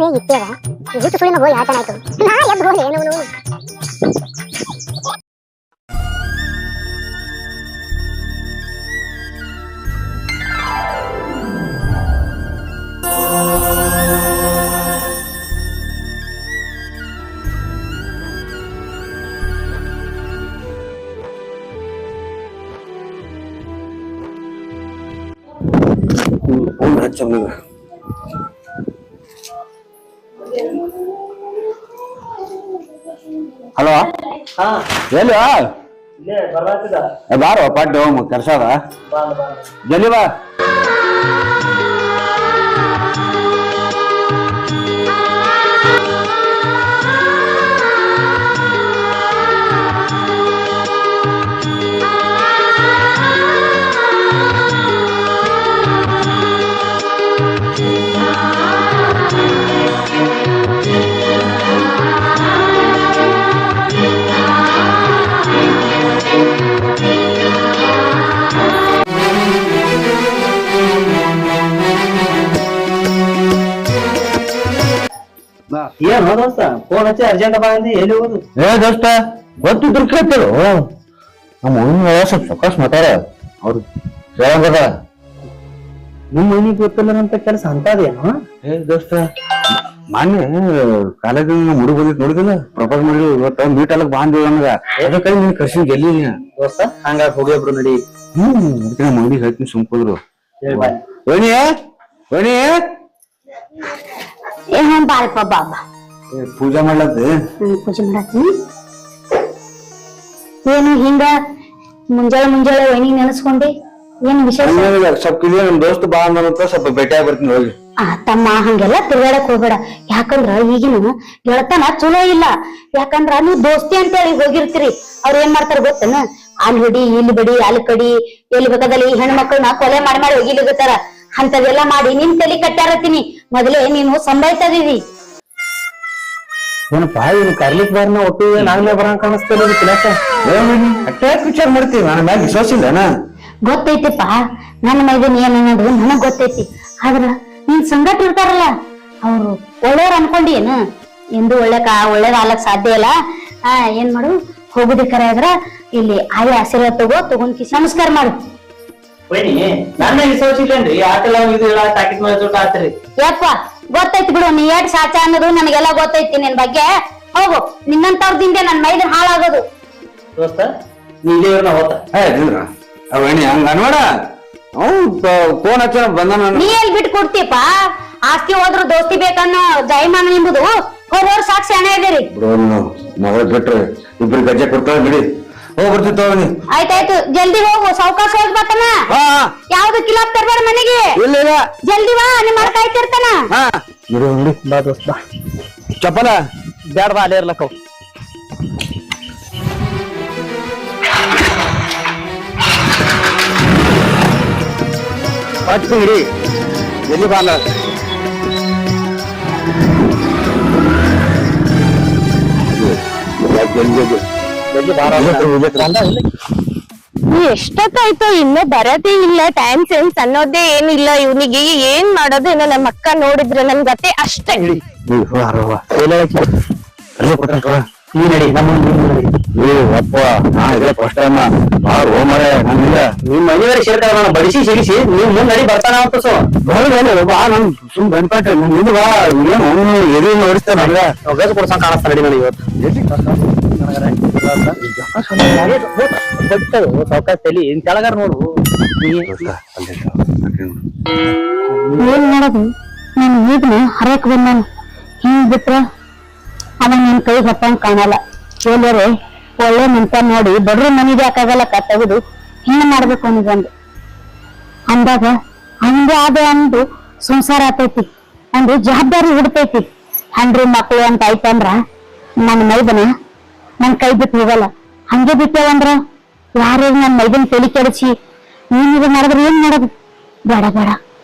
ನಡುವೆ ಇತ್ತೇವ ಹುಟ್ಟು ಸುಳಿನ ಹೋಗಿ ಆತನ ಆಯ್ತು ನಾ ಎದ್ದು ಹೋಗಿ ಏನು ಹಲೋ ಎಲ್ಲಿ ಬಾರೋ ಪಡ್ಡು ಕೆಲಸ ಅದ ಜಲ್ದಿ ಬಾ. ಏನು ದೋಸ್ತ ಫೋನ್ ಹಚ್ಚಿ ಅರ್ಜೆಂಟ್ ಬಾ ಅಂದಿ ಎಲ್ಲಿ ಹೋಗುದು? ದೋಸ್ತ ಗೊತ್ತಿದ್ರು ಕೇಳ್ತೇಳು ನಮ್ಮ ಊರಿನ ಸ್ವಲ್ಪ ಸೊಕಾಸ್ ಮಾತಾಡ ಅವ್ರು ಹೇಳಂಗದ. ನಿಮ್ ಮನಿಗೆ ಗೊತ್ತಿಲ್ಲ ಅಂತ ಕೆಲಸ ಅಂತದೇನು? ದೋಸ್ತ ಮೊನ್ನೆ ಕಾಲೇಜಿನ ನಮ್ಮ ಹುಡುಗ ಬಂದಿತ್ತು ನೋಡಿದಿಲ್ಲ, ಪ್ರಪೋಸ್ ಮಾಡಿ ಇವತ್ತ ಮೀಟ್ ಅಲ್ಲಕ್ ಬಾಂಧಿ ನಮಗ ಅದಕ್ಕೆ ನೀನ್ ಕರ್ಸಿ ಗೆಲ್ಲಿ ದೋಸ್ತ ಹಂಗ ಹೋಗಿಬ್ರು ನಡಿ. ಅದಕ್ಕೆ ನಮ್ಮ ಅಂಗಡಿಗೆ ಹೇಳ್ತೀನಿ ಸುಮ್ಕೋದ್ರು. ವಣಿ ವಣಿ ಬಾರಪ್ಪ ಬಾಬಾ ಪೂಜಾ ಮಾಡ್ಲತ್ತಿ. ಪೂಜೆ ಮಾಡತ್ತಿ ಏನು ಹಿಂಗ ಮುಂಜಾನೆ ವೈನಿ ನೆನಸ್ಕೊಂಡಿ ಏನು ವಿಶೇಷ? ಸ್ವಲ್ಪ ಇಲ್ಲಿ ನಮ್ ದೋಸ್ತ್ ಬಾ ಅಂತ ಸ್ವಲ್ಪ ಭೇಟಿಯಾಗಿ ಬರ್ತೀನಿ ಹೋಗಿ. ತಮ್ಮ ಹಂಗೆಲ್ಲ ತಿರ್ಗಾಡಕ್ ಹೋಗ್ಬೇಡ, ಯಾಕಂದ್ರ ಈಗಿನ ಗೆಳತನ ಚಲೋ ಇಲ್ಲ. ಯಾಕಂದ್ರ ನೀವು ದೋಸ್ತಿ ಅಂತ ಹೇಳಿ ಹೋಗಿರ್ತೀರಿ, ಅವ್ರ ಏನ್ ಮಾಡ್ತಾರ ಗೊತ್ತನ, ಅಲ್ಲಿ ಹೊಡಿ ಇಲ್ಲಿ ಬಡಿ ಅಲ್ಲಿ ಕಡಿ ಎಲ್ಲಿ ಬೇಕಾದಲ್ಲಿ ಹೆಣ್ಣು ಮಕ್ಕಳನ್ನ ಕೊಲೆ ಮಾಡಿ ಹೋಗಿಲಿಗತ್ತಾರ. ಅಂತದೆಲ್ಲ ಮಾಡಿ ನಿನ್ ತಲೆ ಕಟ್ಟಾರತ್ತೀನಿ. ಮೊದಲೇ ನೀನು ಸಂಭಾಯ್ತದೀವಿ. ಏನಪ್ಪಾ ಇವ್ನು ಕರ್ಲಿಕ್ ಬಾರ್ನ ಒಟ್ಟು ನಾಗ್ಲೇ ಬರಂಗ್ ಕಾಣಿಸ್ತೇನೆ ಅಟ್ಟೆ ವಿಚಾರ ಮಾಡ್ತೀವಿ. ನನ್ನ ಮ್ಯಾಗ ವಿಶ್ವಾಸ ಇಲ್ಲನ? ಗೊತ್ತೈತಿಪ್ಪ ನನ್ನ ಮೈದನ್ ಏನನ್ನೋದು ನನಗ್ ಗೊತ್ತೈತಿ. ಆದ್ರ ನಿನ್ ಸಂಗಟ ಇರ್ತಾರಲ್ಲ ಅವ್ರು ಒಳ್ಳೆಯವ್ರ ಅನ್ಕೊಂಡಿ ಏನು ಎಂದು ಒಳ್ಳೇದಾಗ್ಲಕ್ ಸಾಧ್ಯ ಇಲ್ಲ. ಏನ್ ಮಾಡು, ಹೋಗುದಿ ಕರೆ ಆದ್ರ ಇಲ್ಲಿ ಆಯ ಆಶೀರ್ವಾದ ತಗೊಂಡ್ ಕಿಸಿ ನಮಸ್ಕಾರ ಮಾಡು. ನನ್ನ ವಿಶ್ವಾಸ ಇಲ್ಲೇನ್ರಿ? ಆಟೆಲ್ಲ ಇದು ಹೇಳ ಪ್ಯಾಕೆಟ್ ಮಾಡಿ ಆತ್ರಿ. ಯಪ್ಪ ಗೊತ್ತೈತಿ ಬಿಡು, ನೀ ಎಟ್ ಸಾಚ ಅನ್ನೋದು ನನಗೆಲ್ಲ ಗೊತ್ತೈತಿ. ನಿನ್ ಬಗ್ಗೆ ಹೋಗು, ನಿನ್ನಂತವ್ರದಿಂದ ನನ್ ಮೈದನ್ ಹಾಳಾಗೋದು. ದೋಸ್ತ ನೀಲೇ ಇವ್ರನ್ನ ಹೋತ ಅವಣಿ ಹಂಗ ಅನ್ಬೇಡ. ಫೋನ್ ಹಚ್ಚ ಬಂದ. ನೀ ಎಲ್ಲಿ ಬಿಟ್ಟು ಕೊಡ್ತೀಪ? ಆಸ್ತಿ ಹೋದ್ರು ದೋಸ್ತಿ ಬೇಕನ್ನೋ ಜಯಮಾನ ನಿಂಬುದು ಹೋಗೋರ್ ಸಾಕ್ಷಿ ಹಣ ಇದೀರಿ. ಮಗಳ ಬಿಟ್ರೆ ಇಬ್ರು ಗಜ್ಜೆ ಕೊಡ್ತಾವ ಬಿಡಿ. ಹೋಗ್ ಬರ್ತಿತ್ತವನಿ. ಆಯ್ತಾಯ್ತು, ಜಲ್ದಿ ಹೋಗು, ಸಾವ್ಕಾಶ ಹೋಗಿ ಬರ್ತಾನ. ಯಾವ್ದು ಕಿಲಾಪ್ ತರ್ಬೇಡ ಮನೆಗೆ. ಇಲ್ಲ ಜಲ್ದಿ ಬಾ, ನಿಮ್ಮ ಮರ ಕಾಯ್ತಿರ್ತಾನ. ಬಾ ದೋಸ್ತ ಬಾ. ಚಪ್ಪಲ ಬ್ಯಾಡ ಬಾ, ಅಲ್ಲೇ ಇರ್ಲಕ್ಕ. ಹಿಡಿ ಎಲ್ಲಿ ಬಾಲ. ಎಷ್ಟೊತ್ತಾಯ್ತು ಇನ್ನೂ ಬರದೇ ಇಲ್ಲ. ಟೈಮ್ ಸೆನ್ಸ್ ಅನ್ನೋದೇ ಏನಿಲ್ಲ ಇವನಿಗೆ. ಏನ್ ಮಾಡೋದು ಏನೋ, ನಮ್ಮ ಅಕ್ಕ ನೋಡಿದ್ರೆ ನನ್ ಗತೆ ಅಷ್ಟೇ. ನಿಮ್ ಮನೆಯವರ ಸೇರ್ತಾರ ಬಡಿಸಿ ಸಿಗಿಸಿ ನೀವ್ ಮುಂದ್ ನಡಿ ಬರ್ತಾನ ಅಂತ. ಸುಮ್ ಗಣಪಟ್ಟ ನೋಡಿಸ್ತಾರ ಗಜ ಕೊಡ್ಸಂಗ್ ಕಾಣಿಸ್ತಾ ನಡಿ ನನಗೆ ಇವತ್ತು. ಸಾವ್ಕಾಶ ತಲಿ ಇನ್ ಕೆಳಗಾರ ನೋಡು. ಏನ್ ಮಾಡೋದು, ನಾನು ಈಗ್ನ ಹರಕ್ ಬಂದಾನ. ಹಿಂಗ್ ಬಿಟ್ರ ಅವನ್ ನನ್ ಕೈ ಹತ್ತಂಗ್ ಕಾಣಲ್ಲ. ಎಲ್ಲರೇ ಒಳ್ಳೆ ಮಂತ ನೋಡಿ ಬಡ್ರು ಮನೆಗೆ ಯಾಕಾಗಲ್ಲ ತೆಗೆದು ಹಿಂಗ ಮಾಡ್ಬೇಕು ಅವನಿಗೊಂದು ಅಂದಾಗ ಹಂಗೆ ಆದ ಅಂದು ಸಂಸಾರ ಆತೈತಿ, ಒಂದು ಜವಾಬ್ದಾರಿ ಹಿಡ್ತೈತಿ. ಹಂಡ್ರಿ ಮಕ್ಳು ಅಂತ ಆಯ್ತಂದ್ರ ನನ್ನ ಮೈದನ ನನ್ ಕೈ ಬಿಟ್ಟು ಹೋಗಲ್ಲ. ಹಂಗೆ ಬಿಟ್ಟೇವಂದ್ರ ಯಾರು ನನ್ ಮೈದನ್ ತಲೆ ಕೆಡಿಸಿ ನೀನಿಗೆ ಮಾಡಿದ್ರೆ ಏನ್ ಮಾಡೋದು? ಬೇಡ ಬೇಡ,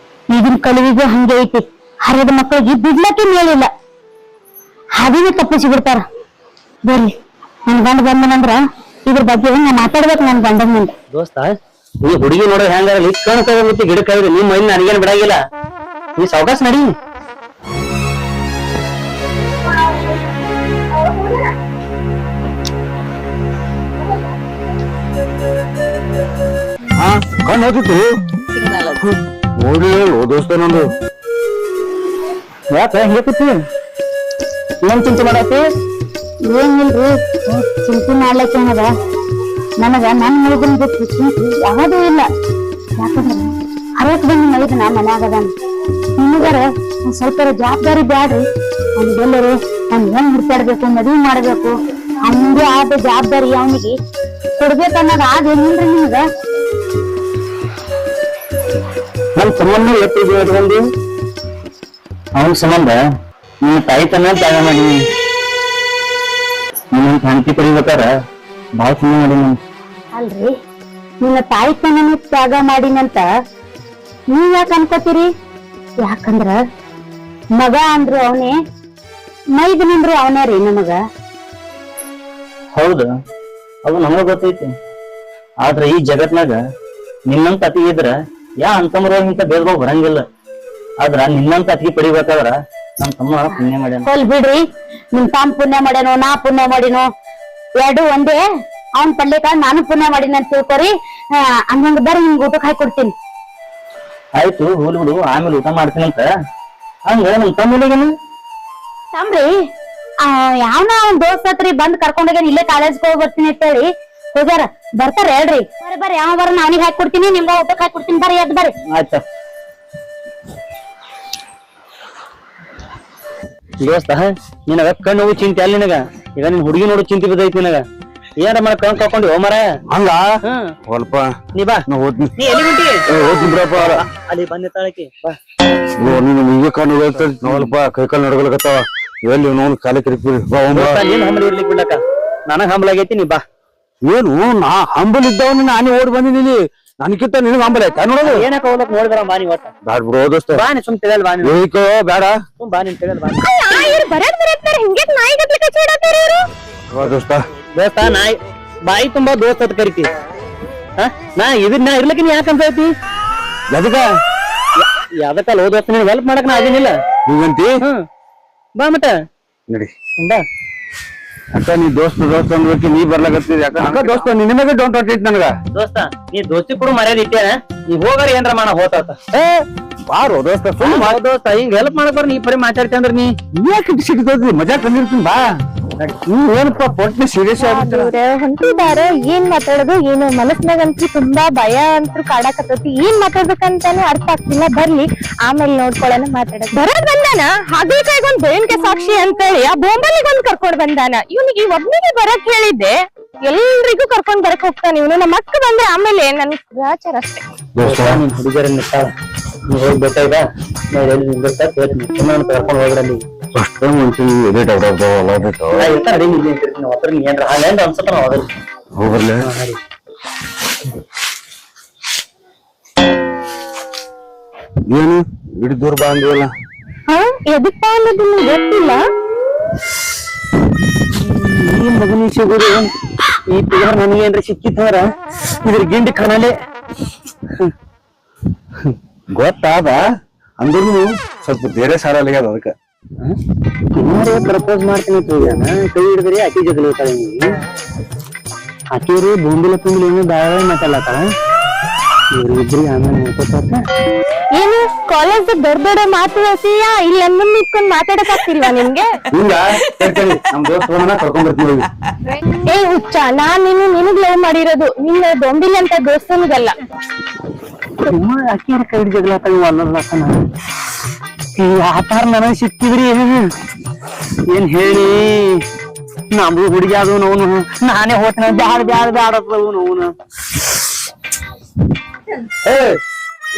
ಈಗಿನ ಕಲಿವಿಗೂ ಹಂಗೆ ಐತಿ. ಹರಿದ ಮಕ್ಕಳಿಗೆ ಬಿಡ್ಲಕ್ಕೆ ಮೇಲಿಲ್ಲ, ಹಾದಿನ ತಪ್ಪಿಸಿ ಬಿಡ್ತಾರ. ಬರ್ಲಿ, ನನ್ ಗಂಡ ಬಂದನಂದ್ರ ಇದ್ರ ಬಗ್ಗೆ ನಾ ಮಾತಾಡ್ಬೇಕು ನನ್ ಗಂಡನ ಮುಂದೆ. ದೋಸ್ತ ನೀ ಹುಡುಗಿ ನೋಡ್ರ ಹೆಂಗ ಕಣ್ ತಗೊಂಡ್ಬಿಟ್ಟು ಗಿಡ ಕಾಯ್ದು ನಿಮ್ ಮೈನ್ ನನಗೇನ್ ಬಿಡಾಗಿಲ್ಲ. ನೀ ಸಾವಕಾಶ ನಡಿ. ಕಣ್ಣು ಹೋದಿತ್ತು ನೋಡಿ ದೋಸ್ತ ನಂದು ಯಾಕ ಹೆಂಗೈತಿ ಏನ್ ಚಿಂತೆ ಮಾಡತ್ತಿ ಏನಿಲ್ರಿ ಚಿಂತೆ ಮಾಡ್ಲಿಕ್ಕೆ ಏನದ ನನಗ ನನ್ ಮೈದನ್ ಬಿಟ್ಟು ಚಿಂತೆ ಯಾವುದೂ ಇಲ್ಲ. ಯಾಕಂದ್ರ ಹರಕ್ ಬಂದ್ ಮೈದನ ಮನ್ಯಾಗದಾನ. ನಿಮಗಾರ ಒಂದ್ ಸ್ವಲ್ಪ ಜವಾಬ್ದಾರಿ ಬ್ಯಾಡ್ರಿ. ಅವ್ನಿಗೆಲ್ಲರೂ ಅವ್ನ್ ಹೆಂಗ್ ಹುಡ್ಕಾಡ್ಬೇಕು, ಮದ್ವಿ ಮಾಡ್ಬೇಕು, ಹಂಗೆ ಆದ ಜವಾಬ್ದಾರಿ ಅವನಿಗೆ ಕೊಡ್ಬೇಕನ್ನೋದು ಅದೇನಿಲ್ರಿ ನಿಮಗ. ನನ್ ಸಂಬಂಧ ಎತ್ತಿದ್ವಿ ಒಂದು ಅವನ ಸಂಬಂಧ ನಿನ್ನ ತಾಯಿ ತನ್ನ ತ್ಯಾಗ ಮಾಡೀನಿ. ನಿನ್ನ ಶಾಂತಿ ಪಡಿಬೇಕಾರ ಬಾಳ ಸುಮ್ಮನೆ ಮಾಡೀನಿ. ಅಲ್ರಿ ನಿನ್ನ ತಾಯಿ ತನನು ತ್ಯಾಗ ಮಾಡಿನಂತ ನೀವ್ ಯಾಕೆ ಅನ್ಕೋತೀರಿ? ಯಾಕಂದ್ರ ಮಗ ಅಂದ್ರು ಅವನೇ, ಮೈದನಂದ್ರು ಅವನೇ ರೀ ನಮಗ. ಹೌದು, ಅದು ನಮಗ ಗೊತ್ತೈತಿ. ಆದ್ರ ಈ ಜಗತ್ನಾಗ ನಿನ್ನಂತ ಅತಿ ಇದ್ರ ಯಾ ಅಂತಮ್ರವಾಗಿಂತ ಭೇದ ಭಾವ ಬರಂಗಿಲ್ಲ. ಆದ್ರ ನಿನ್ನಂತ ಅತಿ ಪಡಿಬೇಕಾದ್ರ ನಮ್ ತಮ್ಮ ಪುಣ್ಯ ಮಾಡ್ಯಾನ. ಹೋಲ್ ಬಿಡ್ರಿ, ನಿಮ್ ತಾಮ್ ಪುಣ್ಯ ಮಾಡ್ಯಾನೋ ನಾ ಪುಣ್ಯ ಮಾಡಿನೋ ಎರಡು ಒಂದೇ. ಅವ್ನ್ ಪಡ್ಲಿಕ್ಕ ನಾನು ಪುಣ್ಯ ಮಾಡಿನ ಅಂತ ತಿಳ್ಕೊರಿ. ಹಂಗಂಗ ಬರ್ರಿ ನಿಮ್ಗೆ ಊಟಕ್ಕೆ ಹಾಕಿ ಕೊಡ್ತೀನಿ. ಆಯ್ತು ಹೋಲ್ ಬಿಡು, ಆಮೇಲೆ ಊಟ ಮಾಡ್ತೀನಂತ. ಹಂಗ ನಮ್ ತಮ್ಮನಿಗೇನು ತಾಮ್ರಿ ಯಾವನ ಅವ್ನ ದೋಸ್ತ ಹತ್ರಿ ಬಂದ್ ಕರ್ಕೊಂಡೋಗ್ಯಾನ, ಇಲ್ಲೇ ಕಾಲೇಜ್ಗೆ ಹೋಗಿ ಬರ್ತೀನಿ ಅಂತ ಹೇಳಿ ಹೋಗ್ಯಾರ. ಬರ್ತಾರ ಹೇಳ್ರಿ. ಬರ್ರಿ ಬರ್ರಿ, ಯಾವ ಬರ ಅವನಿಗೆ ಹಾಕಿ ಕೊಡ್ತೀನಿ, ನಿಮ್ಗ ಊಟಕ್ಕೆ ಹಾಕಿ ಕೊಡ್ತೀನಿ. ಬರ್ರಿ ಎದ್ ಬರ್ರಿ. ಆಯ್ತ ದೋಸ್ತ, ನಿನಗ ಕಣ್ಣು ಹೋಗಿ ಚಿಂತೆ ಅಲ್ಲಿ ನಿನಗ. ಈಗ ನಿನ್ ಹುಡುಗಿ ನೋಡು ಚಿಂತೆ ಬಿದ್ದೈತಿ ನಿನಗ. ಏನಾರ ಮಾಡ ಕಣ್ ಕರ್ಕೊಂಡು ಹೋಮರ ಹಂಗ ಸ್ವಲ್ಪ ನೀ ಬಾ. ನಾ ಹೋದ್ನಿ ನೀ ಎಲ್ಲಿ ಹೊಂಟಿ? ಹೋದ್ನಿ ಬಿಡಪ್ಪ. ಅಲ್ಲಿ ಬಂದೆ ತಾಳಕಿ ಬಾ. ನೀನು ಈಗ ಕಣ್ಣು ನೋಡಲ್ಪ, ಕೈ ಕಾಲು ನಡ್ಕೊಳಕತ್ತಾವ. ಎಲ್ಲಿ ನೋನ್ ಕಾಲ ಕಿರಿಕಿರಿ. ನೀನ್ ಹಂಬಲ್ ಇರ್ಲಿಕ್ ಬಿಡಕ ನನಗ್ ಹಂಬಲ್ ಆಗೈತಿ. ನೀ ಬಾ. ಏನು ನಾ ಹಂಬಲ್ ಇದ್ದವನ ನಾನೇ ಓಡ್ ಬಂದಿದ್ದೀನಿ. ನನ್ಕಿಂತ ನಿನಗ್ ಹಂಬಲ್ ಆಯ್ತಾ ನೋಡೋದು? ಏನಕ್ಕ ಹೋಗ್ಲಕ್ ನೋಡಿದ್ರ ಬಾ. ನೀ ಒಟ್ಟ ಬ್ಯಾಡ್ ಬಿಡು ದೋಸ್ತ, ಬಾ. ನೀ ಸುಮ್ ತಿಳಿಯಲ್ ಬಾ. ನೀ ಬೇಡ ಬಾ. ನೀನ್ ತಿಳಿಯಲ್ ಬಾ. ದೋಸ್ತ. ದೋಸ್ತ ನಾಯಿ ಬಾಯಿ ತುಂಬಾ ದೋಸ್ತ ಅಂತ ಕರಿತಿ. ನಾ ಇದನ್ನ ಇರ್ಲಿಕ್ಕೆ ನೀ ಯಾಕಂತ ಐತಿ? ಎದಕ ಯಾವ್ದಕ್ಕಲ್ಲ ಹೋದ ದೋಸ್ತ ನೀನ್ ಹೆಲ್ಪ್ ಮಾಡಕ್ ನಾ ಅದೇನಿಲ್ಲ. ನೀವಂತಿ ಬಾ ಮಟ ನಡಿ. ಬಾ. ಅಕ್ಕ ನೀ ದೋಸ್ತ ಅನ್ಬೇಕು, ನೀ ಬರ್ಲಾಗತ್ತಿದ್ ಯಾಕ? ಅಕ್ಕ ದೋಸ್ತ ನಿನಗೆ ಡೌಂಟ್ ಹೊಟ್ಟೈತಿ ನನಗ. ದೋಸ್ತ ನೀ ದೋಸ್ತಿ ಕೂಡ ಮರ್ಯಾದ ಇಟ್ಟೇನ. ನೀ ಹೋಗಾರ ಏನ್ರ ಮಾಡ ಹೋತಾತ. ಬಾರೋ ದೋಸ್ತ, ಸುಮ್ ದೋಸ್ತ ಹಿಂಗ್ ಹೆಲ್ಪ್ ಮಾಡಕ್ ಬರ್. ನೀ ಪರಿ ಮಾತಾಡ್ತಿ ಅಂದ್ರ ನೀ ಯಾಕೆ ಸಿಗ್ತದ? ಮಜಾ ತಂದಿರ್ತೀನಿ ಬಾ. ನೀ ಏನಪ್ಪ ಪೊಟ್ನೆ ಸೀರಿಯಸ್ ಆಗ್ಬಿಟ್ಟ. ಹೊಂಟಿದಾರ ಏನ್ ಮಾತಾಡೋದು ಏನು ಮನಸ್ನಾಗಂತೂ ತುಂಬಾ ಭಯ ಅಂತೂ ಕಾಡಕತ್ತೈತಿ. ಏನ್ ಮಾತಾಡ್ಬೇಕಂತಾನು ಅರ್ಥ ಆಗ್ತಿಲ್ಲ. ಬರ್ಲಿ ಆಮೇಲೆ ನೋಡ್ಕೊಳ್ಳೋಣ, ಮಾತಾಡೋದು. ಬರೋದ್ ಬಂದಾನ ಹಾಗಲಕಾಯಿಗೊಂದ್ ಬೇನ್ಕೆ ಸಾಕ್ಷಿ ಅಂತೇಳಿ ಆ ಬೋಂಬಲ್ಲಿಗೊಂದ್ ಕರ್ಕೊಂಡ್ ಬಂದಾನ. ಇವನಿಗೆ ಒಬ್ನಿಗೆ ಬರಕ್ ಹೇಳಿದ್ದೆ, ಎಲ್ರಿಗೂ ಕರ್ಕೊಂಡ್ ಬರಕ್ ಹೋಗ್ತಾನ ಇವನು. ನಮ್ಮ ಅಕ್ಕ ಬಂದ್ರೆ ಆಮೇಲೆ ನನ್ ಗ್ರಾಚಾರ ಅಷ್ಟೇ. ನಿನ್ ಹುಡುಗರ ನಿಂತಾಳ. ನೀ ಹೋಗಿ ಬೇಕಾಯ್ದ ಕರ್ಕೊಂಡ್ ಹೋಗ್ರಲ್ಲಿ. ಅಷ್ಟೇ ಮುಂಚೆ ಅನ್ಸತ್ತ ಹೋಗ್ಬರ್ಲೆ. ಏನು ಇಡೀ ದೂರ ಬಾ ಅಂದಿವಲ್ಲ? ಎದಕ್ ಅನ್ನೋದು ಗೊತ್ತಿಲ್ಲ. ಈ ಮಗನಿ ಸಿಗುದು ಈ ಪಿಗರ್ ನನಗೆ ಏನ್ರ ಸಿಕ್ಕಿತ್ತಂದ್ರ ಇದ್ರ ಗಿಂಡಿ ಕಣಲೆ ಗೊತ್ತಾದ. ಅಂದ್ರೂ ಸ್ವಲ್ಪ ಬೇರೆ ಸಾಲ ಆಗ್ಯದ ಅದಕ್ಕ. ಪ್ರಪೋಸ್ ಮಾಡ್ತೀನಿ ಕೈ ಹಿಡಿದ್ರಿ ಆಕಿ ಜೊತೆ ಹೋಗ್ತಾಳೆ. ಆಕಿಯವರು ಬೊಂಬಿಲ ತುಂಬಿಲ ಏನು ಬಾಳ ಮಾತಾಡ್ಲತ್ತಾಳ. ಇವ್ರಿಬ್ರಿ ಆಮೇಲೆ ನೋಡ್ಕೊತ ಏನು ಕಾಲೇಜ್ ದೊಡ್ಡ ದೊಡ್ಡ ಮಾತು ಹಸಿಯಾ ಇಲ್ಲಿ ಮುಂದೆ ನಿಂತ್ಕೊಂಡ್ ಮಾತಾಡಕ್ ಆಗ್ತಿಲ್ವಾ ನಿಮ್ಗೆ? ಇಲ್ಲ ನಮ್ ದೋಸ್ತರನ್ನ ಕರ್ಕೊಂಡ್ ಬರ್ತೀವಿ. ಏ ಹುಚ್ಚ, ನಾನ್ ನಿನಗ್ ಲವ್ ಮಾಡಿರೋದು, ನಿನ್ನ ಬೊಂಬಿಲಿ ಅಂತ ದೋಸ್ತನಿಗಲ್ಲ. ಆಕಿಯವ್ರ ಕೈ ಹಿಡಿ ಜಗಳಾತಾಳ ಅನ್ನೋದ್ಲಾಕನ. ಈ ಆತಾರ ನನಗ್ ಸಿಕ್ಕಿದ್ರಿ ಏನ್ ಹೇಳಿ. ನಮ್ದು ಹುಡುಗಿ ಅದು ನೋನು ನಾನೇ ಹೋಗ್ತಾನ. ಬ್ಯಾಡ ಬ್ಯಾಡ ಬ್ಯಾಡ ನೋನು.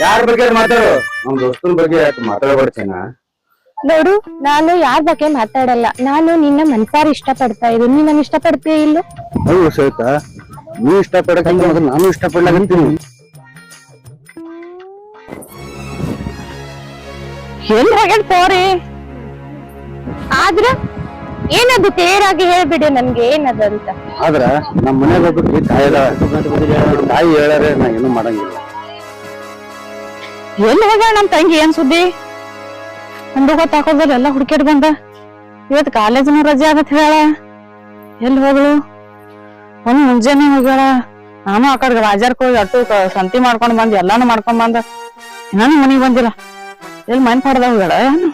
ಯಾರ ಬಗ್ಗೆ ಮಾತಾಡು? ನಮ್ ದೋಸ್ತನ ಬಗ್ಗೆ ಮಾತಾಡಬಾರ್ದೇನ? ನೋಡು, ನಾನು ಯಾರ ಬಗ್ಗೆ ಮಾತಾಡಲ್ಲ. ನಾನು ನಿನ್ನ ಮನ್ಸಾರ ಇಷ್ಟ ಪಡ್ತಾ ಇದ್ದೀನಿ. ನೀನ್ ನನ್ ಇಷ್ಟ ಪಡ್ತೀಯ ಇಲ್ಲ? ಹೌದು ಶ್ವೇತಾ, ನೀ ಇಷ್ಟ ಪಡಕ್ ನಾನು ಇಷ್ಟ ಪಡ್ಲಾಗಂತೀನಿ. ಎಲ್ಲಿ ಹೋಗ್ರಿ ಆದ್ರ ಏನದು ತೇರಾಗಿ ಹೇಳ್ಬಿಡು ನನ್ಗೆ ಏನದು ಅಂತ. ಆದ್ರ ನಮ್ ಮನ್ಯಾಗ ಒಬ್ಬರಿಗೆ ತಾಯಿ ಹೇಳಾರೆ ನಾ ಏನು ಮಾಡಂಗಿಲ್ಲ. ಎಲ್ಲಿ ಹೋಗ ನಮ್ ತಂಗಿ? ಏನ್ ಸುದ್ದಿ? ಒಂದು ಗೊತ್ತಾಕೋದ್ರ ಎಲ್ಲ ಹುಡುಕಿಡ್ ಬಂದ. ಇವತ್ ಕಾಲೇಜ್ನ ರಜೆ ಆಗತ್ ಹೇಳ. ಎಲ್ಲಿ ಹೋಗ್ಳು? ಒಂದ್ ಮುಂಜಾನೆ ಹೋಗ್ಯಾಳ. ನಾನು ಆ ಕಡೆ ಬಾಜಾರ್ಕ್ ಹೋಗಿ ಅಟ್ಟು ಸಂತಿ ಮಾಡ್ಕೊಂಡ್ ಬಂದ್ ಎಲ್ಲಾನು ಮಾಡ್ಕೊಂಡ್ ಬಂದ ನಾನು ಮನಿಗ್ ಬಂದಿಲ್ಲ ಎಲ್ಲಿ ಮೈನ್ ಪಡ್ದಾವ ಬೇಡ ಏನು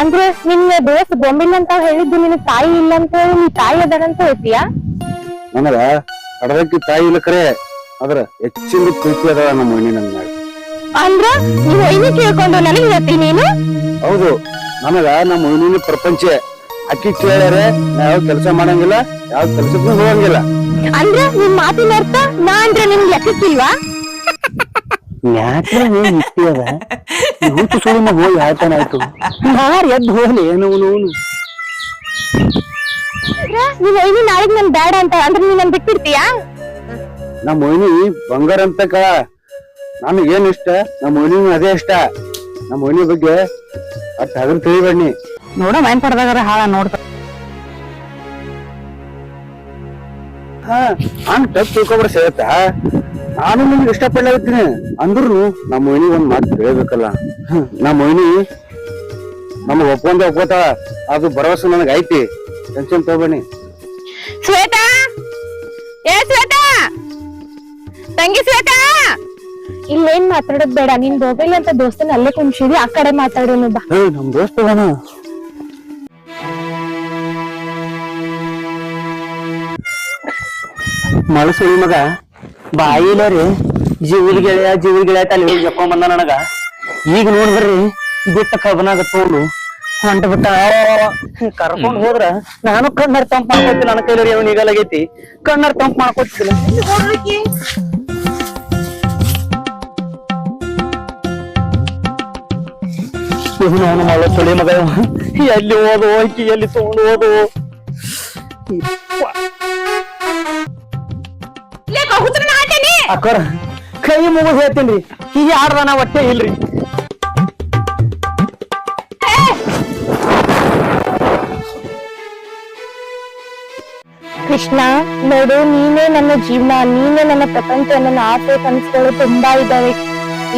ಅಂದ್ರೆ ನಿನ್ ದೋಸ್ತ್ ಗೊಂಬಿಲ್ಲ ಅಂತ ಹೇಳಿದ್ದು ನಿನ್ ತಾಯಿ ಇಲ್ಲ ಅಂತ ಹೇಳಿ ನೀ ತಾಯಿ ಅದಾರಂತ ಹೇಳ್ತೀಯಾ? ನನಗ ಕಡದಕ್ಕಿ ತಾಯಿ ಇಲ್ಲ ಕರೆ ಆದ್ರ ಹೆಚ್ಚಿನ ಪ್ರೀತಿ ಅದ ನಮ್ಮ ಮಣ್ಣಿ ನನ್ ಮ್ಯಾಗ. ಅಂದ್ರ ನೀವ್ ಐನಿ ಕೇಳ್ಕೊಂಡು ನನಗ್ ಹೇಳ್ತಿ ನೀನು? ಹೌದು, ನನಗ ನಮ್ಮ ಮಣ್ಣಿನ ಪ್ರಪಂಚ. ಅಕ್ಕಿ ಕೇಳ್ಯಾರೆ ನಾ ಯಾವ ಕೆಲಸ ಮಾಡಂಗಿಲ್ಲ, ಯಾವ ಕೆಲ್ಸಕ್ಕೂ ಹೋಗಂಗಿಲ್ಲ. ಅಂದ್ರ ನಿನ್ ಮಾತಿನ ಅರ್ಥ ನಾ ಅಂದ್ರೆ ನಿಮ್ಗೆ ಲೆಕ್ಕಕ್ಕಿಲ್ವಾ? ಯಾಕೆ ಇಟ್ಟಿ ಅದ ಊಟ ಸುಳಿನ ಹೋಗಿ ಆಯ್ತಾನಾಯ್ತು ಯಾರು ಎದ್ದು ಹೋಗ್ಲಿ ಏನು ನೀವ್ ಐನಿ ನಾಳೆಗ್ ನನ್ ಬ್ಯಾಡ ಅಂತ ಅಂದ್ರೆ ನೀನ್ ನನ್ ಬಿಟ್ಟಿರ್ತೀಯಾ? ನಮ್ಮ ಮಣ್ಣಿ ಬಂಗಾರ ಅಂತಕ ನಾನು ಏನ್ ಇಷ್ಟ, ನಮ್ಮ ಮಣ್ಣಿನ ಅದೇ ಇಷ್ಟ. ನಮ್ಮ ಮಣ್ಣಿ ಬಗ್ಗೆ ಅಷ್ಟ್ ಅದ್ರ ತಿಳಿಬಣ್ಣಿ ನೋಡ ಮೈನ್ ಪಡ್ದಾಗಾರ ಹಾಳ ನೋಡ್ತ ಹಂಗ ತಪ್ಪು ತಿಳ್ಕೊಬ್ರ ಸೇವತ್ತ. ನಾನು ನಿಮ್ಗೆ ಇಷ್ಟಪಡ್ಲಾಗತ್ತೀನಿ ಅಂದ್ರೂ ನಮ್ಮ ಮಣ್ಣಿ ಒಂದ್ ಮಾತು ಹೇಳ್ಬೇಕಲ್ಲ. ನಮ್ಮ ಮಣ್ಣಿ ನಮಗ್ ಒಪ್ಕೋತ ಅದು ಭರವಸೆ ನನಗ್ ಐತಿ. ಟೆನ್ಷನ್ ತಗೋಬಣ್ಣಿ. ಶ್ವೇತಾ, ಏ ಶ್ವೇತಾ, ತಂಗಿ ಶ್ವೇತಾ, ಇಲ್ಲೇನ್ ಮಾತಾಡೋದ್ ಬೇಡ. ನಿನ್ ಹೋಗಿಲ್ಲ ಅಂತ ದೋಸ್ತನ ಅಲ್ಲೇ ಕುಂಶಿದಿ, ಆ ಕಡೆ ಮಾತಾಡೋನು ಬಾ. ನಮ್ ದೋಸ್ತವನ ಮಳಸುಳಿ ಮಗ ಬಾಯಿಲ ರೀ ಜೀವಲ್ ಗೆಳೆಯ ಅಲ್ಲಿ ಹೋಗಿ ಜಪ್ಕೊಂಡ್ ಬಂದ ನನಗ. ಈಗ ನೋಡಿದ್ರಿ ಬಿಟ್ಟ ಕಬನಾಗ ತಗೊಂಡು ಹೊಂಟ ಬಿಟ್ಟ ಕರ್ಕೊಂಡ್ ಹೋದ್ರ ನಾನು ಕಣ್ಣರ್ ತಂಪ್ ಮಾಡ್ಕೊತಿಲ್ಲ. ನನ್ನ ಕೈಲಿ ಅವನ್ ಈಗಲಾಗೈತಿ, ಕಣ್ಣರ್ ತಂಪ್ ಮಾಡ್ಕೊತಿಲ್ಲ. ಅವನು ಮಳ ಸುಳಿ ಮಗ ಎಲ್ಲಿ ಓದು ಹೋಗಿ ಎಲ್ಲಿ ತಗೊಂಡು ಓದು. ಅಕ್ಕರ ಕೈ ಮುಗಿದ್ ಹೇಳ್ತೀನಿ ಈಗ ಆಡ್ದಾನ ಹೊಟ್ಟೆ ಇಲ್ರಿ. ಕೃಷ್ಣ ನೋಡು, ನೀನೇ ನನ್ನ ಜೀವನ, ನೀನೇ ನನ್ನ ಪ್ರಪಂಚ. ನನ್ನ ಆಸೆ ಕನಸುಗಳು ತುಂಬಾ ಇದಾವೆ.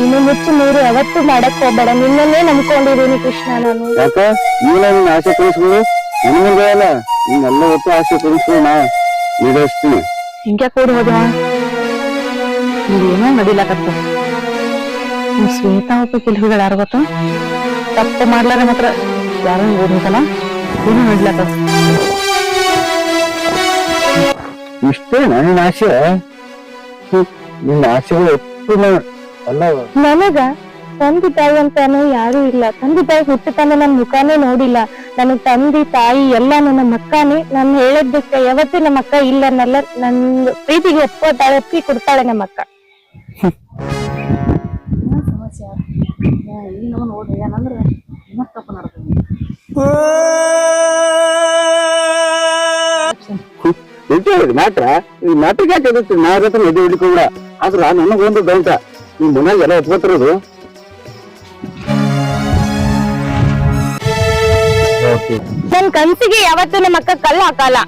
ಇನ್ನು ಮುಚ್ಚು ನೀರು ಯಾವತ್ತೂ ಮಾಡಕ್ ಹೋಗ್ಬೇಡ. ನಿನ್ನನ್ನೇ ನಂಬ್ಕೊಂಡಿದ್ದೀನಿ ಕೃಷ್ಣ ನಾನು. ಯಾಕ ನೀನ ನಿನ್ನ ಆಸೆ ಕಳಿಸ್ಬೋದು, ನನಗಲ್ಲ ನಿನ್ನೆಲ್ಲ ಹೊತ್ತು ಆಸೆ ಕಳಿಸ್ಬೋದು. ನಾ ಈಡೇರಿಸ್ತೀನಿ. ಹಿಂಗ್ಯಾ ಕೂಡಿ ಹೋದವ ಏನೋ ನಡಿಲಾಕತ್ತ. ಶ್ವೇತಾ ಒಬ್ಬ ಕೆಲಸಗಳು ಯಾರು ಗೊತ್ತ ತಪ್ಪು ಮಾಡ್ಲಾರ ಮಾತ್ರ ಯಾರು ಓದ್ಬೇಕಲ್ಲ ಏನೋ ನಡಿಲಾಕತ್ತ. ಇಷ್ಟೇ ನನ್ನ ಆಸೆ. ನಿನ್ನ ಆಸೆಗಳು ಅಲ್ಲ. ನನಗ ತಂದೆ ತಾಯಿ ಅಂತಾನು ಯಾರು ಇಲ್ಲ. ತಂದೆ ತಾಯಿ ಹುಟ್ಟುತ್ತಾನೆ ನನ್ ಮುಖಾನೇ ನೋಡಿಲ್ಲ. ನನಗ್ ತಂದೆ ತಾಯಿ ಎಲ್ಲ ನನ್ನ ಮಕ್ಕನೇ. ನಾನು ಹೇಳದಕ್ಕೆ ಯಾವತ್ತೂ ನಮ್ಮ ಅಕ್ಕ ಇಲ್ಲ ಅನ್ನಲ್ಲ. ನನ್ ಪ್ರೀತಿಗೆ ಒಪ್ಕೋತಾಳೆ, ಒಪ್ಪಿ ಕೊಡ್ತಾಳೆ ನಮ್ಮ ಅಕ್ಕ. ಮ್ಯಾಟ್ರ ಈ ಮ್ಯಾಟ್ರಿಗೆ ಯಾಕೆ ಎದುರ್ತೀನಿ? ನಾ ಹತ್ರ ಎದೆ ಹಿಡಿಕೋಬಿಡ. ಆದ್ರ ನನಗೊಂದು ಡೌಟ, ನಿಮ್ ಮನ್ಯಾಗ ಎಲ್ಲ ಒಪ್ಕೋತಿರೋದು ನನ್ ಕನ್ಸಿಗೆ ಯಾವತ್ತೂ ನಮ್ಮ ಅಕ್ಕ ಕಲ್ಲು ಹಾಕಲ್ಲ.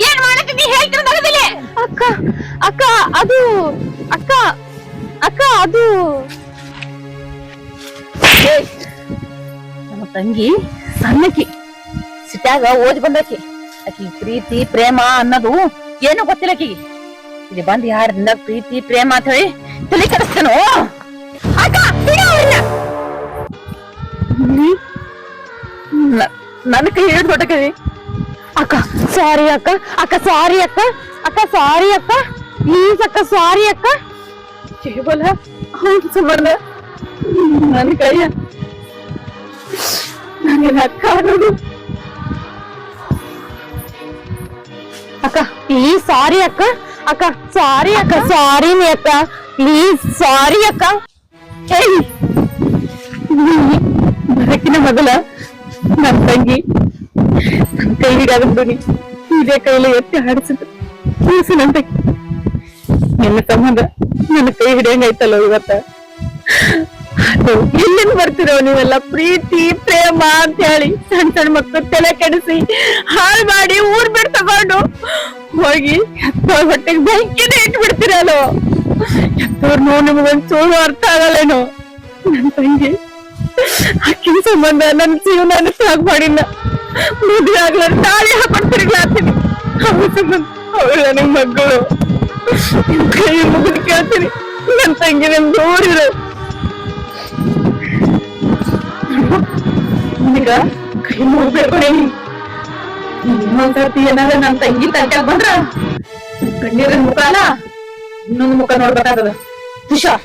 ಏನ್ ಮಾಡತ್ತೀನಿ ಹೇಳ್ತಿರೋದಿಲ್ಲ. ಅಕ್ಕ ಅಕ್ಕ ಅದು ಅಕ್ಕ ಅಕ್ಕ ಅದು ನಮ್ಮ ತಂಗಿ ಸಣ್ಣಕಿ ಸಿಟ್ಯಾಗ ಓದಿ ಬಂದಕಿ. ಆಕಿ ಪ್ರೀತಿ ಪ್ರೇಮ ಅನ್ನೋದು ಏನು ಗೊತ್ತಿಲ್ಲ ಆಕಿಗೆ. ಇಲ್ಲಿ ಬಂದ್ ಯಾರಿಂದ ಪ್ರೀತಿ ಪ್ರೇಮ ಅಂತ ಹೇಳಿ ತಲೆ ಕೆಡಿಸ್ತೇನೋ. ನನ್ನ ಕೈ ಹಿಡಿದು ಹೊಟ್ಟಕಿ. ಅಕ್ಕ ಸಾರಿ ಅಕ್ಕ, ಅಕ್ಕ ಸಾರಿ ಅಕ್ಕ, ಅಕ್ಕ ಸಾರಿ ಅಕ್ಕ, ಪ್ಲೀಸ್ ಅಕ್ಕ ಸಾರಿ ಅಕ್ಕ. ಕೇವಲ ಅವನ ಸಂಬಂಧ ನನ್ನ ಕೈಯ ನನಗೆ ಅಕ್ಕ ಅನ್ನೋದು. ಅಕ್ಕ ಪ್ಲೀಸ್ ಸಾರಿ ಅಕ್ಕ, ಅಕ್ಕ ಸಾರಿ ಅಕ್ಕ, ಸಾರಿನಿ ಅಕ್ಕ, ಪ್ಲೀಸ್ ಸಾರಿ ಅಕ್ಕ. ಬರಕಿನ ಮೊದಲ ನನ್ನ ತಂಗಿ ನನ್ನ ಕೈ ಹಿಡಿಯಾಗಂದು ನೀ ಇದೇ ಕೈಲಿ ಎತ್ತಿ ಹಾಡಿಸಿದ್ರು. ನನ್ನ ನಿನ್ನ ಸಂಬಂಧ ನನ್ನ ಕೈ ಹಿಡಿಯಂಗಾಯ್ತಲ್ಲ ಇವತ್ತ. ಎಲ್ಲಿಂದ ಬರ್ತಿರೋ ನೀವೆಲ್ಲ ಪ್ರೀತಿ ಪ್ರೇಮ ಅಂತ ಹೇಳಿ ಸಣ್ಣ ಸಣ್ಣ ಮಕ್ಕಳು ತಲೆ ಕೆಡಿಸಿ ಹಾಳು ಮಾಡಿ ಊರ್ ಬಿಟ್ಟು ತಗೊಂಡು ಹೋಗಿ ಹೊಟ್ಟೆಗೆ ಬೆಂಕಿನೇ ಇಟ್ಬಿಡ್ತೀರಲ್ಲೋ. ಎಂತವ್ರನ್ನೋ ನಿಮಗೊಂಚೂರು ಅರ್ಥ ಆಗಲ್ಲೇನೋ. ನನ್ ತಂಗಿ ಅಕ್ಕಿನ ಸಂಬಂಧ ನನ್ ಜೀವನ ತ್ಯಾಗ ಮಾಡಿಲ್ಲ. ಮದುವೆ ಆಗ್ಲ ತಾಳಿ ಹಾಕೊಂಡು ತಿರುಗ್ಲಾತೀನಿ. ಅವಳ ಸಂಬಂಧ ಅವಳ ನನಗ್ ಮಕ್ಕಳು. ನಿಮ್ ಕೈ ಮುಗಿದು ಕೇಳ್ತೀನಿ, ನನ್ ತಂಗಿ ನಿಮ್ ದೂರಿರು. ಈಗ ಕೈ ಮುಗ್ಬೇಕು ನೀನು. ಇನ್ನೊಂದ್ಸರ್ತಿ ಏನಾದ್ರೆ ನನ್ ತಂಗಿ ತಂಟ್ಯಾಗ ಬಂದ್ರ ಕಣ್ಣೀರಿನ ಮುಖ ಅಲ್ಲ ಇನ್ನೊಂದು ಮುಖ ನೋಡ್ಬೇಕಾಗದ. ಹುಷಾರ್.